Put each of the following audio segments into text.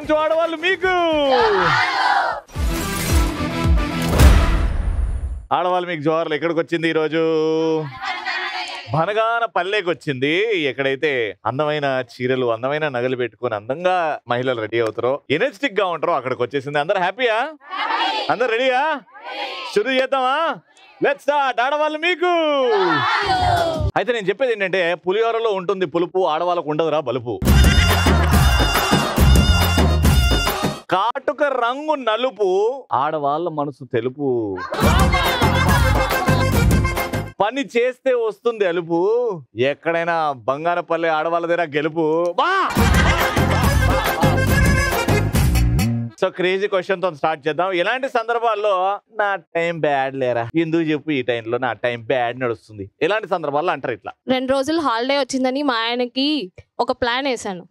To ఆడవాళ్ళు మీకు. ఆడవాళ్ళు మీకు జోహార్లు. ఎక్కడికి వచ్చింది ఈరోజు? బనగాన పల్లెకి వచ్చింది. ఎక్కడైతే అందమైన చీరలు అందమైన నగలు పెట్టుకుని అందంగా మహిళలు రెడీ అవుతారో, ఎనర్జెటిక్ గా ఉంటారో అక్కడికి వచ్చేసింది. అందరు హ్యాపీయా? అందరు రెడీయా? శురు చేద్దామా? Let's start. ఆడవాళ్ళు మీకు. అయితే నేను చెప్పేది ఏంటంటే, పులిహోరలో ఉంటుంది పులుపు, ఆడవాళ్ళకు ఉండదురా బలుపు. కాటుక రంగు నలుపు, ఆడవాళ్ళ మనసు తెలుపు. పని చేస్తే వస్తుంది అలుపు, ఎక్కడైనా బంగారపల్లి ఆడవాళ్ళ దగ్గర గెలుపు. సో క్రేజీ క్వశ్చన్ తో స్టార్ట్ చేద్దాం. ఎలాంటి సందర్భాల్లో నా టైం బ్యాడ్ లేరా, ఎందుకు చెప్పు ఈ టైంలో నా టైం బ్యాడ్ నడుస్తుంది, ఎలాంటి సందర్భాల్లో అంటారు ఇట్లా? 2 రోజులు హాలిడే వచ్చిందని మా ఆయనకి ఒక ప్లాన్ వేసాను.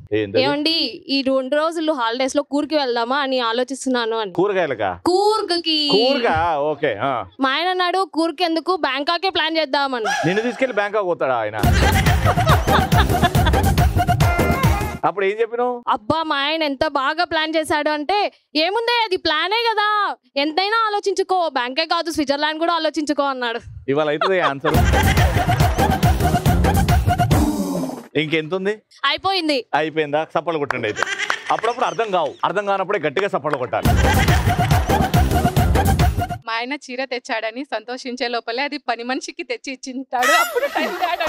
ఏమండి ఈ 2 రోజులు హాలిడేస్ లో కూర్కి వెళ్దామా అని ఆలోచిస్తున్నాను అని. కూరగాయలకా? కూర్కి. ఓకే. మా ఆయన అన్నాడు కూర్కి ఎందుకు, బ్యాంకాకే ప్లాన్ చేద్దామని. నిన్ను తీసుకెళ్లి బ్యాంకాక్ పోతాడా ఆయన? అప్పుడు ఏం చెప్పినావు? అబ్బా మా ఆయన ఎంత బాగా ప్లాన్ చేశాడు అంటే, ఏముందే అది ప్లానే కదా, ఎంతైనా ఆలోచించుకో, బ్యాంకే కాదు స్విట్జర్లాండ్ కూడా ఆలోచించుకో అన్నాడు. ఇవాళ అవుతుంది ఆన్సర్. ఇంకెంతుంది? అయిపోయిందా? సప్పలు కొట్టండి. అయితే అప్పుడప్పుడు అర్థం కానప్పుడే గట్టిగా సప్పలు కొట్టాలి. మా ఆయన చీర తెచ్చాడని సంతోషించే లోపలే అది పని మనిషికి తెచ్చి ఇచ్చింటాడు. అప్పుడు టైం బ్యాడ్.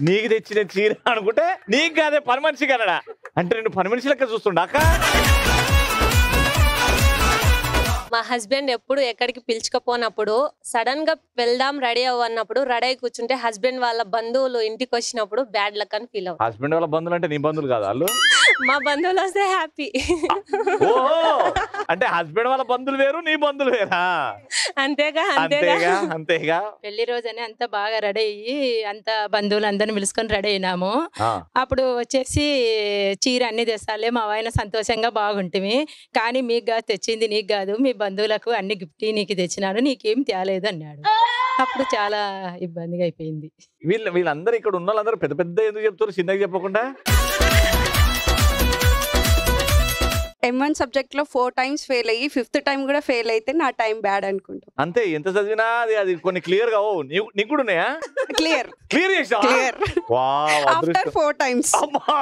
నీకు తెచ్చిన చీర అనుకుంటే నీకు కాదే పని మనిషి కనడా అంటే నేను పని మనిషి లెక్క చూస్తుండాక. మా హస్బెండ్ ఎప్పుడు ఎక్కడికి పిలుచుకపోనప్పుడు సడన్ గా వెళ్దాం రెడీ అవ్వన్నప్పుడు రెడీ అయి కూర్చుంటే హస్బెండ్ వాళ్ళ బంధువులు ఇంటికి వచ్చినప్పుడు బ్యాడ్ లక్ అని ఫీల్ అవుతుంది. హస్బెండ్ వాళ్ళ బంధువులు అంటే నీ బంధువులు కాదు వాళ్ళు? మా బంధువులు వస్తే హ్యాపీ. అంటే హస్బెండ్ వాళ్ళ బంధువులు వేరు, నీ బంధువులు వేరా? అంతేగా. పెళ్లి రోజని అంతా బాగా రెడీ అయ్యి అంత బంధువులు అందరిని పిలుచుకొని రెడీ అయినాము. అప్పుడు వచ్చేసి చీర అన్ని తెస్తాలే మా ఆయన సంతోషంగా బాగుంటుంది, కానీ మీకు కాదు తెచ్చింది, నీకు కాదు మీ బంధువులకు అన్ని గిఫ్ట్ నీకు తెచ్చినాను, నీకేం తేలేదు అన్నాడు. అప్పుడు చాలా ఇబ్బందిగా అయిపోయింది. వీళ్ళందరూ ఇక్కడ ఉన్న వాళ్ళందరూ పెద్ద పెద్ద ఎందుకు చెప్తారు, చిన్నగా చెప్పకుండా? M1 సబ్జెక్ట్ లో 4 times ఫెయిల్ అయ్యి 5th టైం కూడా ఫెయిల్ అయితే నా టైం బ్యాడ్ అనుకుంటా. అంతే, ఎంత చదివినా అది కొన్ని క్లియర్ గా నీకు కూడా ఉన్నాయా? క్లియర్ చేసావా? Wow, after 4 times. అమ్మా,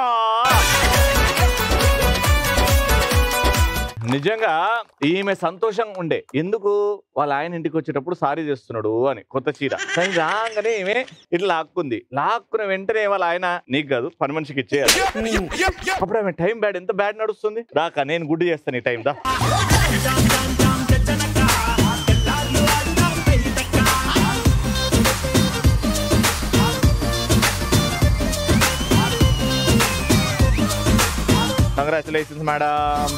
నిజంగా ఈమె సంతోషంగా ఉండే. ఎందుకు? వాళ్ళ ఆయన ఇంటికి వచ్చేటప్పుడు సారీ చేస్తున్నాడు అని, కొత్త చీర రాగానే ఈమె ఇట్లా లాక్కున్న వెంటనే వాళ్ళ ఆయన నీకు కాదు పని మనిషికి ఇచ్చేయాలి. అప్పుడు ఆమె టైం బ్యాడ్, ఎంత బ్యాడ్ నడుస్తుంది. రాక నేను గుడ్డు చేస్తాను ఈ టైం దా. Congratulations madam.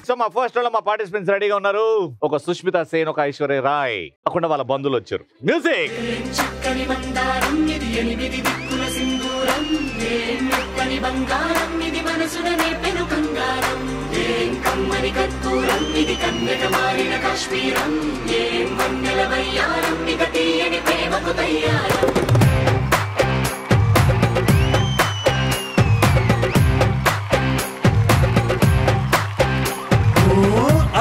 సో మా ఫస్ట్ లో మా పార్టిసిపెంట్స్ రెడీగా ఉన్నారు. ఒక సుష్మిత సేన్, ఒక ఐశ్వర్య రాయ్, కాకుండా వాళ్ళ బంధువులు వచ్చారు. మ్యూజిక్.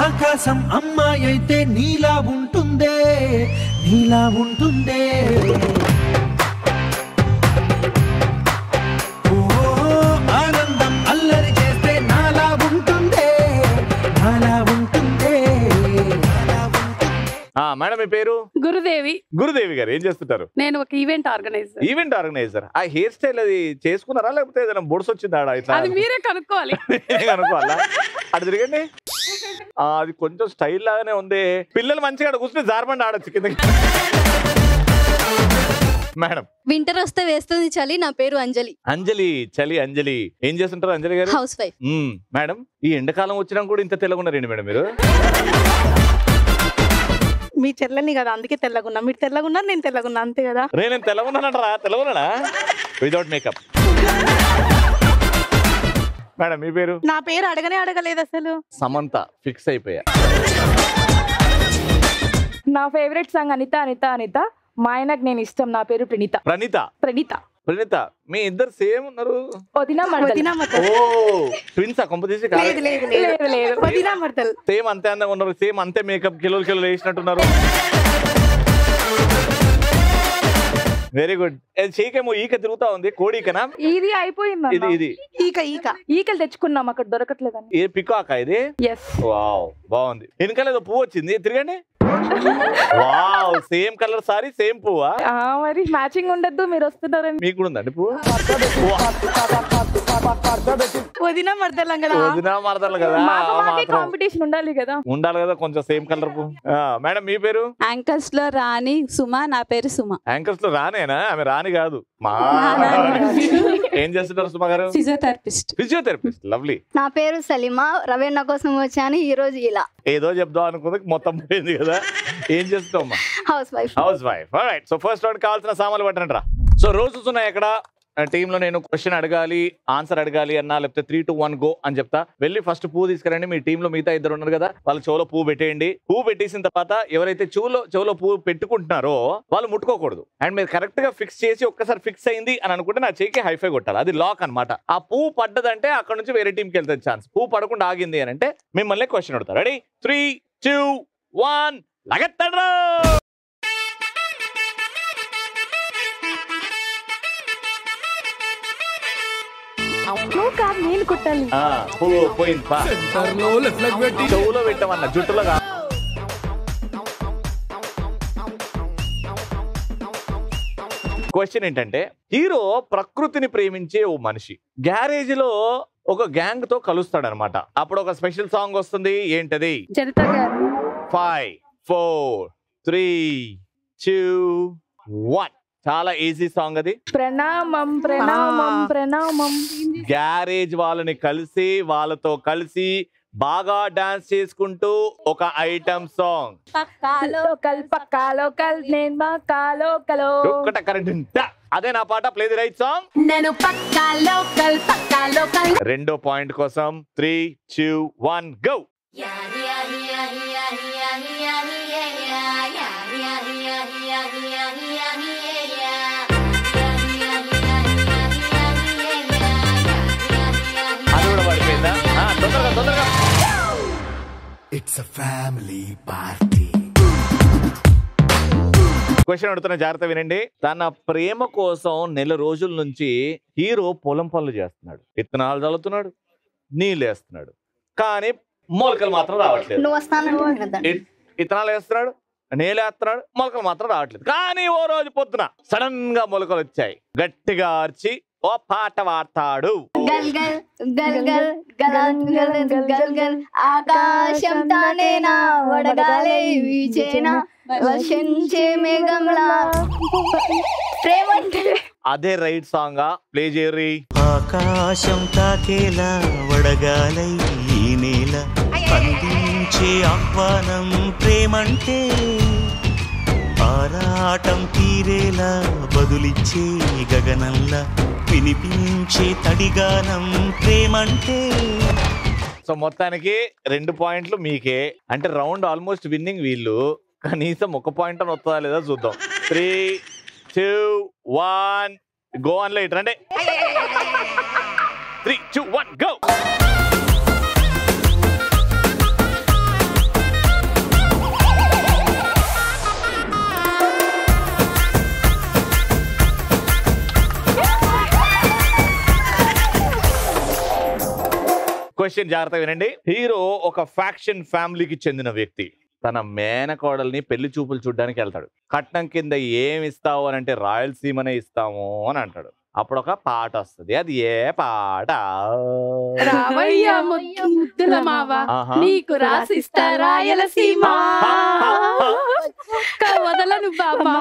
ఆకాశం అమ్మాయి అయితే నీలా ఉంటుందే, ఆనందం అల్లరి చేస్తే నాలా ఉంటుందే. మేడం మీ పేరు? గురుదేవి. గురుదేవి గారు ఏం చేస్తుంటారు? నేను ఒక ఈవెంట్ ఆర్గనైజర్. ఆ హెయిర్ స్టైల్ అది చేసుకున్నారా లేకపోతే ఏదైనా బొడుసు వచ్చిందా? అది మీరే కనుక్కోవాలి. కనుక్కోవాలా? అటు తిరగండి. అది కొంచెం స్టైల్ లాగానే ఉంది. పిల్లలు మంచిగా కూర్చుని జారబండి ఆడొచ్చు కిందకి. మేడం, వింటర్ వస్తే వేస్తుంది చలి. నా పేరు అంజలి. అంజలి ఏం చేస్తుంటారు అంజలి గారు? House wife. మేడం, ఈ ఎండాకాలం వచ్చినా కూడా ఇంత తెల్లగున్నారండి మేడం మీరు? మీ చెల్లెని కదా అందుకే తెల్లగున్నా. మీరు తెల్లగున్నారు, నేను తెల్లగున్నా, అంతే కదా. నేను తెల్లగున్నానా? Without makeup. మేడం మీ పేరు? నా పేరు అడగలేదు అసలు. సమంత. ఫిక్స్ అయిపోయా. నా ఫేవరెట్ సాంగ్ అనిత. మా ఆయనకు నేను ఇష్టం. నా పేరు ప్రణీత. ప్రణీత మీ ఇద్దరు సేమ్ ఉన్నారు. ఓ ట్విన్సా కొంపదీసి సేమ్ అంతే అందంగా ఉన్నారు, సేమ్ అంతే మేకప్ కిలోలు వేసినట్టున్నారు. Very good. చీకేమో ఈక తిరుగుతా ఉంది, కోడికనా? ఇది అయిపోయింది. ఇది ఈకలు తెచ్చుకున్నాం, అక్కడ దొరకట్లేదని. ఏ పికాకా ఇది? వావ్ బాగుంది. వెనకాల ఏదో పువ్వు వచ్చింది, తిరగండి. Wow same colour sorry same పువ్వా? మరి మ్యాచింగ్ ఉండద్దు, మీరు వస్తున్నారని. మీకు కూడా ఉందండి పువ్వు? వదినా మరదలం కదా. వదినా మరదలు కదా, కాంపిటీషన్ ఉండాలి కదా. ఉండాలి కదా కొంచెం సేమ్ కలర్ పువ్వు. మేడం మీ పేరు? యాంకర్స్ లో రాణి సుమ. నా పేరు సుమ. యాంకర్స్ లో రానేనా? ఆమె రాణి కాదు. మా ఏం చేస్తుంటారు సుమ గారు? ఫిజియోథెరపిస్ట్. లవ్లీ. నా పేరు సలీమా. రవీణ కోసం వచ్చాను ఈ రోజు. ఇలా ఏదో చెప్దాం అనుకుంది, మొత్తం పోయింది కదా. ఏం చేస్తావు? House wife. Alright. So first round కావాల్సిన సామాన్లు పట్టండి రా. సో రోజెస్ ఉన్నాయి ఎక్కడ టీమ్ లో. నేను క్వశ్చన్ అడగాలి, ఆన్సర్ అడగాలి అన్నా, లేకపోతే 3, 2, 1 గో అని చెప్తా. వెళ్ళి ఫస్ట్ పువ్వు తీసుకురండి. మీ టీమ్ లో మిగతా ఇద్దరు ఉన్నారు కదా, వాళ్ళ చెవులో పువ్వు పెట్టేయండి. పువ్వు పెట్టేసిన తర్వాత ఎవరైతే చెవులో పువ్వు పెట్టుకుంటున్నారో వాళ్ళు ముట్టుకోకూడదు. అండ్ మీరు కరెక్ట్ గా ఫిక్స్ చేసి ఒక్కసారి ఫిక్స్ అయింది అని అనుకుంటే నా చేయికి హైఫై కొట్టాలి. అది లాక్ అనమాట. ఆ పువ్వు పడ్డదంటే అక్కడ నుంచి వేరే టీంకి వెళ్తుంది ఛాన్స్. పువ్వు పడకుండా ఆగింది అని అంటే మిమ్మల్ని క్వశ్చన్ అడుగుతారు. రెడీ? 3, 2, 1 లగెత్తండ్రా. నేను కొట్టాలి. పోయింది. చెవులో పెట్టమన్నా, జుట్టులో కాదు. క్వశ్చన్ ఏంటంటే, హీరో ప్రకృతిని ప్రేమించే ఓ మనిషి గ్యారేజ్ లో ఒక గ్యాంగ్ తో కలుస్తాడనమాట. అప్పుడు ఒక స్పెషల్ సాంగ్ వస్తుంది. ఏంటది? 5, 4, 3, 2, 1. చాలా ఈజీ సాంగ్ అది. ప్రణామం ప్రణామం ప్రణామం. గ్యారేజ్ వాళ్ళని కలిసి వాళ్ళతో కలిసి బాగా డాన్స్ చేసుకుంటూ ఒక ఐటమ్ సాంగ్. అదే నా పాట. Play the right song. రెండో పాయింట్ కోసం 3, 2, 1 గో. తొందరగా. It's a family party. Question అడుగుతున్న జాగ్రత్త వినండి. తన ప్రేమ కోసం నెల రోజుల నుంచి హీరో పొలం పనులు చేస్తున్నాడు. విత్తనాలు చల్లుతున్నాడు, నీళ్ళు వేస్తున్నాడు, కానీ మొలకలు మాత్రం రావట్లేదు. విత్తనాలు వేస్తున్నాడు, నీళ్ళు వేస్తున్నాడు, మొలకలు మాత్రం రావట్లేదు. కానీ ఓ రోజు పొద్దున సడన్ గా మొలకలు వచ్చాయి. గట్టిగా అరిచి ఓ పాట పాడతాడు. ఆకాశం తానేనా వడగాలే వీచేనా వర్షించే మేఘంలా ప్రేమంటే. అదే రైట్ సాంగ్. ప్లే చేయరి. ఆకాశం తాకేలా వడగాలై ఈ నేల అందించే ఆహ్వానం ప్రేమంటే. ఆరాటం తీరేలా బదులిచ్చే గగనంలా వినిపించే తడిగానం ప్రేమంటే. సో మొత్తానికి 2 పాయింట్లు మీకే. అంటే రౌండ్ ఆల్మోస్ట్ విన్నింగ్ వీళ్ళు. కనీసం 1 పాయింట్ అని వస్తుందా లేదా చూద్దాం. 3, 2, 1 గో. అని లేట్ రండి. 3, 2, 1 గో. క్వశ్చన్ జాగ్రత్త వినండి. హీరో ఒక ఫ్యాక్షన్ ఫ్యామిలీకి చెందిన వ్యక్తి. తన మేనకోడల్ని పెళ్లి చూపులు చూడడానికి వెళ్తాడు. కట్నం కింద ఏమి ఇస్తావు అని అంటే రాయలసీమనే ఇస్తాము అని అంటాడు. అప్పుడు ఒక పాట వస్తుంది. అది ఏ పాట? నీకు రాసిస్తా రాయలసీమ వదలను బాబా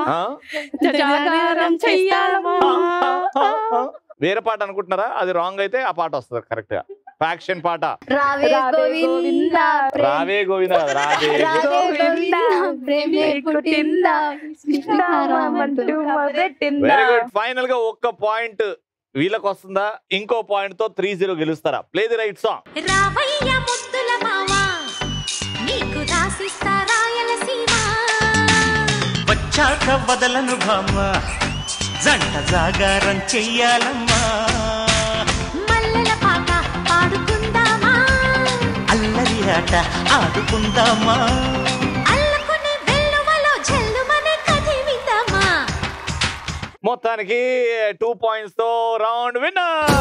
జాగారం చెయ్యాలమా. వేరే పాట అనుకుంటున్నారా? అది రాంగ్ అయితే ఆ పాట వస్తుంది కరెక్ట్ గా. ఫ్యాక్షన్ పాట. రావే గోవిందా రావే గోవిందా రావే వెరీ గుడ్. ఫైనల్ గా 1 పాయింట్ వీళ్ళకి వస్తుందా? ఇంకో పాయింట్ తో 3-0 గెలుస్తారా? Play the right song. వచ్చాక వదలను భామ జంట జాగారం చెయ్యాలమ్మా మల్లెల పాట పాడుకుందామా అల్లరి ఆట ఆడుకుందామా అల్లుకునే వెల్లువలో జల్లుమనే కదివిందామా. మొత్తానికి 2 points తో రౌండ్ విన్నర్.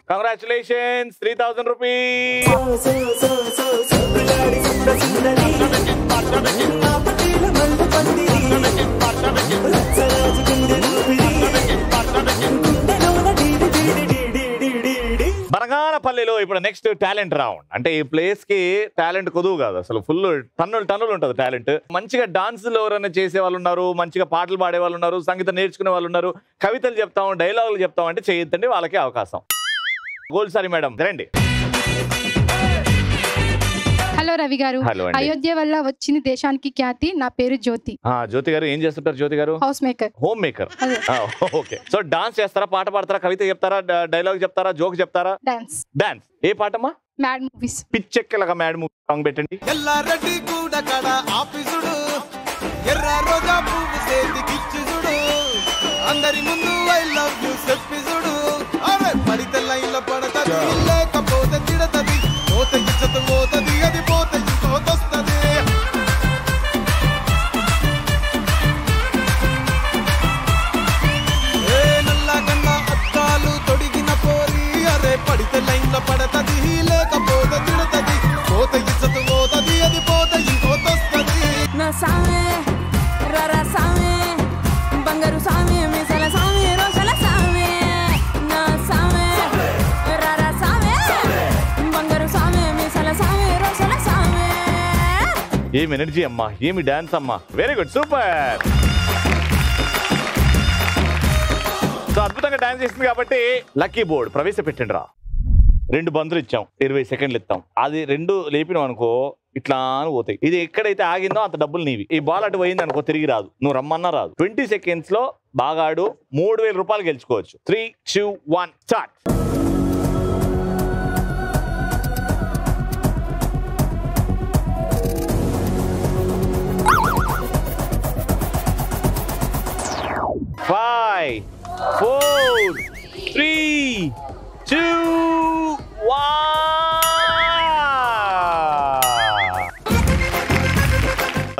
Congratulations, 3,000 rupees. బనగానపల్లిలో ఇప్పుడు నెక్స్ట్ టాలెంట్ రౌండ్. అంటే ఈ ప్లేస్ కి టాలెంట్ కొదువు కాదు, అసలు ఫుల్ టన్నులు ఉంటుంది టాలెంట్. మంచిగా డాన్సులు ఎవరైనా చేసే వాళ్ళు ఉన్నారు, మంచిగా పాటలు పాడే వాళ్ళు ఉన్నారు, సంగీతం నేర్చుకునే వాళ్ళు ఉన్నారు, కవితలు చెప్తాం, డైలాగులు చెప్తాం అంటే చేయొద్దండి, వాళ్ళకే అవకాశం. గోల్సారి మేడం రండి. హలో రవి గారు. అయోధ్య వల్ల వచ్చింది దేశానికి ఖ్యాతి. నా పేరు జ్యోతి. జ్యోతి గారు ఏం చేస్తుంటారు? జ్యోతి గారు house maker. Home maker. Okay. So dance చేస్తారా, పాట పాడతారా, కవిత చెప్తారా, డైలాగ్ చెప్తారా, జోక్ చెప్తారా? డాన్స్. డాన్స్. ఏ పాటమ్మా? Mad movies. పిచ్చెక్కలాగా మ్యాడ్ మూవీ సాంగ్ పెట్టండి. ఎల్లారెడ్డి కూడా కడ ఆఫీసుడు ఎర్ర రోజా పువ్వు సేతికిచ్చుడు అందరి ముందు ఐ లవ్ యు చెప్పిసుడు అరే పడితే లైన్ల పడతది లేకపోతే తిడతది పోత ఇచ్చత పోతది అది పోత ఇంకోతొస్తది ఏ నల్లగన్న అద్దాలు తొడిగిన పోరి అరే పడితే లైన్ల పడతది లేకపోతే తిడతది పోత ఇచ్చత పోతది అది పోత ఇంకోతొస్తది. నా సామే రరా సామే బంగారు సామే మిసల సామే రోషల సామే నా సామే రరా సామే బంగారు సామే మిసల సామే రోషల సామే. ఏమి ఎనర్జీ అమ్మా, ఏమి డాన్స్ అమ్మా, వెరీ గుడ్, సూపర్. సో అద్భుతంగా డాన్స్ చేసింది కాబట్టి లక్కీ బోర్డ్ ప్రవేశపెట్టండి రా. 2 బంతులు ఇచ్చాం, 20 సెకండ్లు ఇస్తాం. అది 2 లేపినాం అనుకో ఇట్లా అని పోతాయి. ఇది ఎక్కడైతే ఆగిందో అంత డబ్బులు నీవి. ఈ బాల్ అటు పోయింది అనుకో తిరిగి రాదు, నువ్వు రమ్మన్నా రాదు. 20 seconds లో బాగా ఆడు, 3,000 రూపాయలు గెలుచుకోవచ్చు. 3, 2, 1 స్టార్ట్. Five, 4, 3, 2, 1.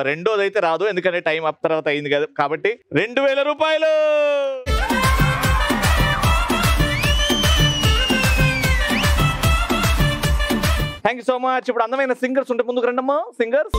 రెండోది అయితే రాదు, ఎందుకంటే టైం అప్ తర్వాత అయింది కదా, కాబట్టి 2,000 రూపాయలు. Thank you so much. ఇప్పుడు అందమైన సింగర్స్ ఉంటే ముందుకు రండమ్మా. Singers.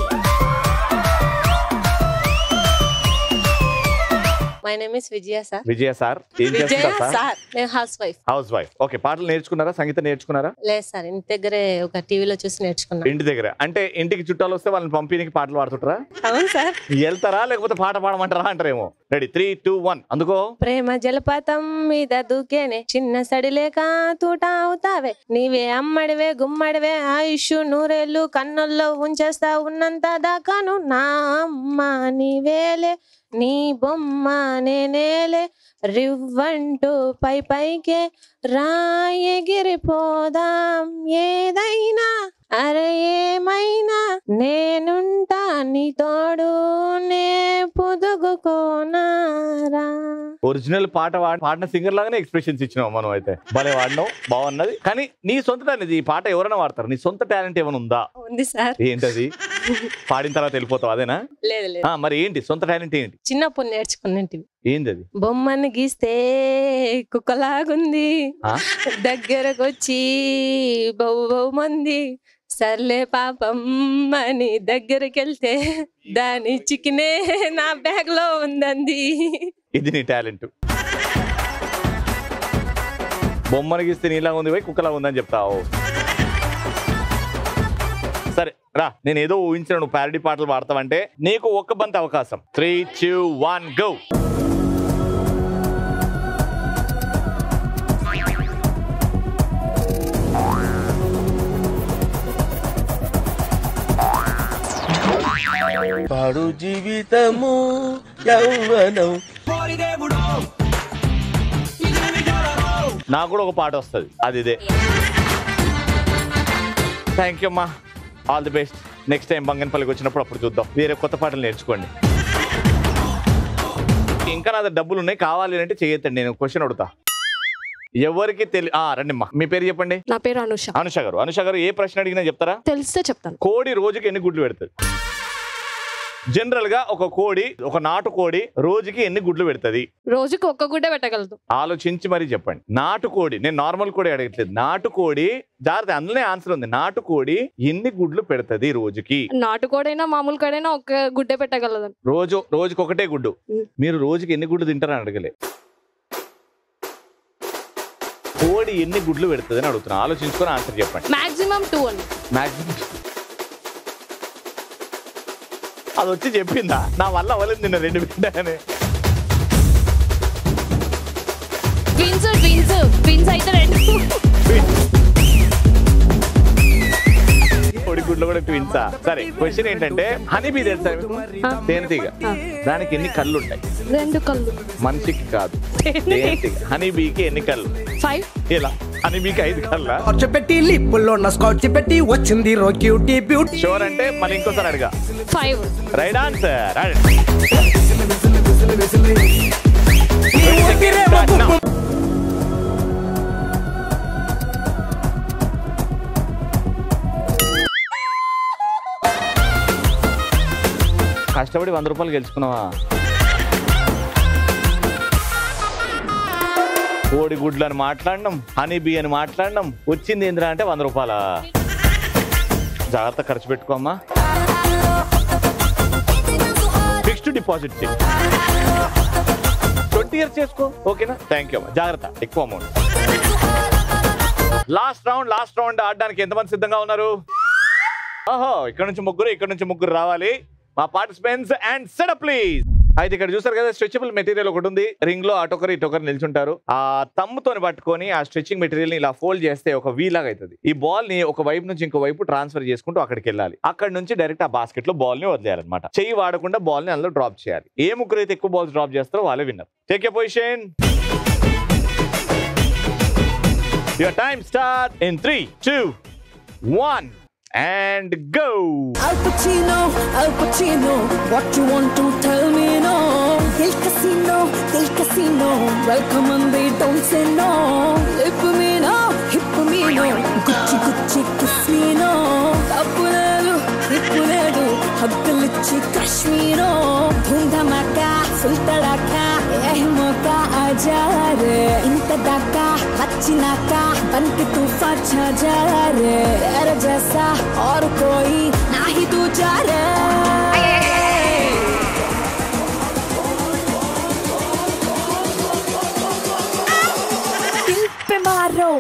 My name is Vijaya sir. Vijaya sir ఏం చేస్తారు సార్? నేను house wife. House wife. Okay. పాటలు నేర్చుకున్నారా, సంగీతం నేర్చుకున్నారా? లేదు సార్, ఇంటి దగ్గరే ఒక టీవీలో చూసి నేర్చుకున్నా. ఇంటి దగ్గర అంటే ఇంటికి చుట్టాలు వస్తే వాళ్ళని పంపిణీకి పాటలు పాడుతుంటారా? అవును సార్. వెళ్తారా లేకపోతే పాట పాడమంటారా అంటారేమో. రెడీ 3, 2, 1 అందుకో. ప్రేమ జలపాతం మీద దూకేనే చిన్న సడిలేక తూట అవుతావే నీవే అమ్మడివే గుమ్మడివే ఆయుష్ నూరేళ్ళు కన్నుల్లో ఉంచేస్తా ఉన్నంత దాకాను నా అమ్మ నీవేలే నీ బొమ్మ నేనేలే రివ్వంటూ పైకే రాయగిరిపోదాం ఏదైనా అరే ఏమైనా నేనుంటా నీ తోడు నే పొదుగుకోనారా. ఒరిజినల్ పాట పాడిన సింగర్ లాగానే ఎక్స్ప్రెషన్స్ ఇచ్చినావు మనం అయితే. భలే వాడినావు, బాగున్నది. కానీ నీ సొంత టాలెంట్, ఈ పాట ఎవరైనా వాడతారు, నీ సొంత టాలెంట్ ఏమైనా ఉందా? ఉంది సార్. ఏంటది? పాడిన తర్వాత వెళ్ళిపోతావు అదేనా? లేదు లేదు. మరి ఏంటి సొంత టాలెంట్ ఏంటి? చిన్నప్పుడు నేర్చుకున్నట్టు. ఏంది అది? బొమ్మను గీస్తే కుక్కలాగుంది దగ్గరకొచ్చి బౌ బౌ మంది సర్లే పాపం అని దగ్గరికి వెళ్తే దాని చికెనే నా బ్యాగ్ లో ఉందండి. ఇది నీ టాలెంట్. బొమ్మను గీస్తే నీలా ఉంది పోయి కుక్కలా ఉందని చెప్తావు. సరే రా, నేను ఏదో ఊహించిన నువ్వు ప్యారడీ పాటలు పాడతావంటే నీకు ఒక్క బంతి అవకాశం. 3, 2, 1 గో. పాడు జీవితము యౌవనం. నాకు కూడా ఒక పాట వస్తుంది, అది ఇదే. థ్యాంక్ యూ అమ్మా, all the best. Next time బంగన్పల్లికి వచ్చినప్పుడు అప్పుడు చూద్దాం, వేరే కొత్త పాటలు నేర్చుకోండి. ఇంకా నా దగ్గర డబ్బులు ఉన్నాయి, కావాలి అంటే చేయొద్దండి. నేను క్వశ్చన్ అడుగుతా, ఎవరికి రండిమ్మా, మీ పేరు చెప్పండి. నా పేరు అనుష. అనుష గారు, అనుష గారు ఏ ప్రశ్న అడిగినా చెప్తారా? తెలిస్తే చెప్తాను. కోడి రోజుకి ఎన్ని గుడ్లు పెడుతుంది? జనరల్ గా ఒక కోడి, ఒక నాటు కోడి రోజుకి ఎన్ని గుడ్లు పెడుతుంది? రోజుకి ఒక్క గుడ్డే పెట్టగలదు. ఆలోచించి మరీ చెప్పండి. నాటు కోడి, నేను నార్మల్ కోడి అడగట్లేదు, నాటు కోడి. జాగ్రత్త, అందులోనే ఆన్సర్ ఉంది. నాటు కోడి ఎన్ని గుడ్లు పెడుతుంది రోజుకి? నాటు కోడైనా మామూలు కోడైనా ఒక్క గుడ్డే పెట్టగలదు. రోజుకి ఒకటే గుడ్డు. మీరు రోజుకి ఎన్ని గుడ్లు తింటారని అడగలే, కోడి ఎన్ని గుడ్లు పెడుతుంది అని అడుగుతున్నా. ఆలోచించుకొని ఆన్సర్ చెప్పండి. మాక్సిమం 2 అండి. మాక్సిమం అది వచ్చి చెప్పిందా? నా వల్ల అవ్వలేదు నిన్న 2 పెట్టానే. ట్విన్స్ అయితే 2 కోడి గుడ్లు కూడా ట్విన్సా? సరే, క్వశ్చన్ ఏంటంటే హనీబీ తెలుసా? తేనెటీగ, దానికి ఎన్ని కళ్ళు ఉంటాయి? 2 కళ్ళు. మనిషికి కాదు, తేనెటీగ. హనీబీకి ఎన్ని కళ్ళు? 5. ఇలా హనీబీకి 5 కళ్ళ. పెట్టి లిప్పుల్లో ఉన్న స్కాచ్ పెట్టి వచ్చింది క్యూటీ బ్యూటీ. షోర్ అంటే మళ్ళీ ఇంకోసారి అడగా. 5. Right answer. కష్టపడి 100 రూపాయలు గెలుచుకున్నావా? కోడి గుడ్లు అని మాట్లాడినాం, హనీబీ అని మాట్లాడినాం, వచ్చింది ఏంద్రా అంటే 100 రూపాయల. జాగ్రత్త ఖర్చు పెట్టుకోమ్మా, ఫిక్స్డ్ డిపాజిట్ చేయి, 20 years చేసుకో, ఓకేనా? థ్యాంక్ యూ అమ్మా, జాగ్రత్త, ఎక్కువ అమౌంట్. లాస్ట్ రౌండ్ ఆడడానికి ఎంతమంది సిద్ధంగా ఉన్నారు? ఓహో, ఇక్కడ నుంచి ముగ్గురు రావాలి మా పార్టిసిపెంట్స్. And setup please. అయితే ఇక్కడ చూసారు కదా, స్ట్రెచబుల్ మెటీరియల్ ఒకటి ఉంది. రింగ్ లో అటొకరు ఇటొకరు నిల్చుంటారు. ఆ తమ్ముతోని పట్టుకొని ఆ స్ట్రెచింగ్ మెటీరియల్ ని ఇలా ఫోల్డ్ చేస్తే ఒక వీ లాగా అవుతుంది. ఈ బాల్ ని ఒక వైపు నుంచి ఇంకో వైపు ట్రాన్స్ఫర్ చేసుకుంటూ అక్కడికి వెళ్ళాలి. అక్కడ నుంచి డైరెక్ట్ ఆ బాస్కెట్ లో బాల్ ని వదిలేయాలన్నమాట. చెయ్యి వాడకుండా బాల్ ని అందులో డ్రాప్ చేయాలి. ఏ ముగ్గురు అయితే ఎక్కువ బాల్స్ డ్రాప్ చేస్తారో వాళ్ళే winner. Take a position. Your time start in 3, 2, 1 and go. Al Pacino, what you want to tell me no? Del casino, welcome and they don't say no. Hip me no, Gucci kiss me no. Tappuledu, haggalichi Kashmiro. Dhoom dhamaka, full tadaka, eh moka aaja re. Inta daka, vachinaka, banke tufan chha ja re. Tera jaisa aur koi nahi dooja re. Dil pe maro,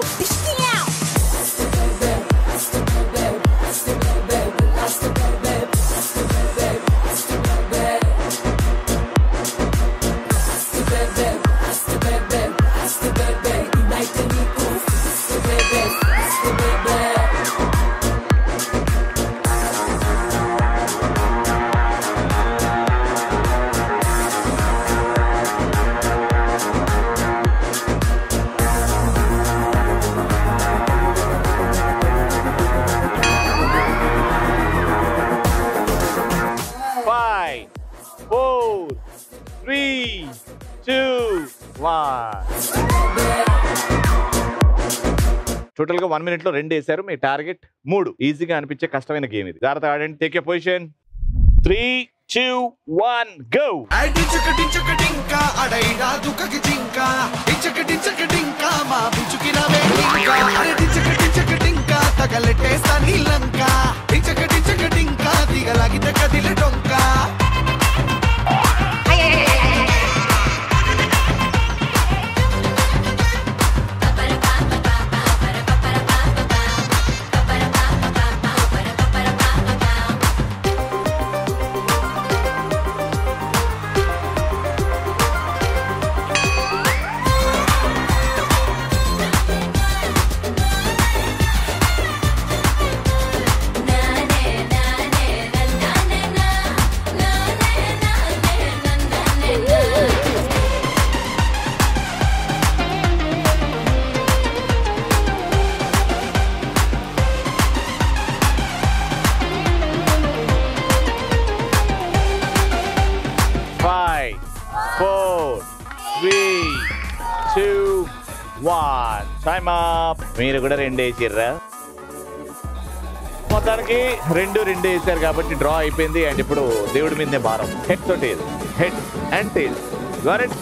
total గా 1 minute లో 2 వేశారు. మీ target 3. ఈజీగా అనిపించే కష్టమైన game ఇది. జాగ్రత్త ఆడండి. Take a position. 3, 2, 1 గో. డించకటించకటింకా అడైనా దుకకి జింకా డించకటించకటింకా మా బిచుకిన వేలింకా అరే డించకటించకటింకా తగలెట్టేస్తా నీలంకా డించకటించకటింకా దిగలాగితే కదిలే డొంకా. 1 టైమ్ అప్. మీరు కూడా 2 వేసిర్రా? మొత్తానికి 2 వేసారు కాబట్టి డ్రా అయిపోయింది. అండ్ ఇప్పుడు దేవుడి మీదే భారం. హెడ్ తో tail, head and tail. Got it?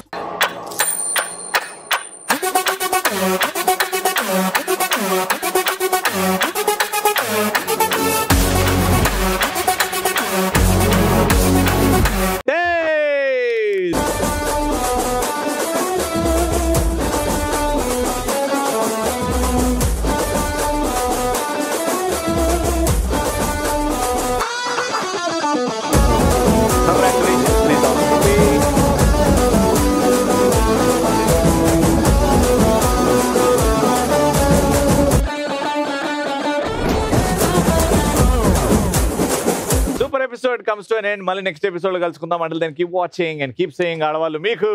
Episode comes to an end. మళ్ళీ నెక్స్ట్ ఎపిసోడ్ లో కలుసుకుందాం. Until then, keep watching and keep saying ఆడవాళ్ళు మీకు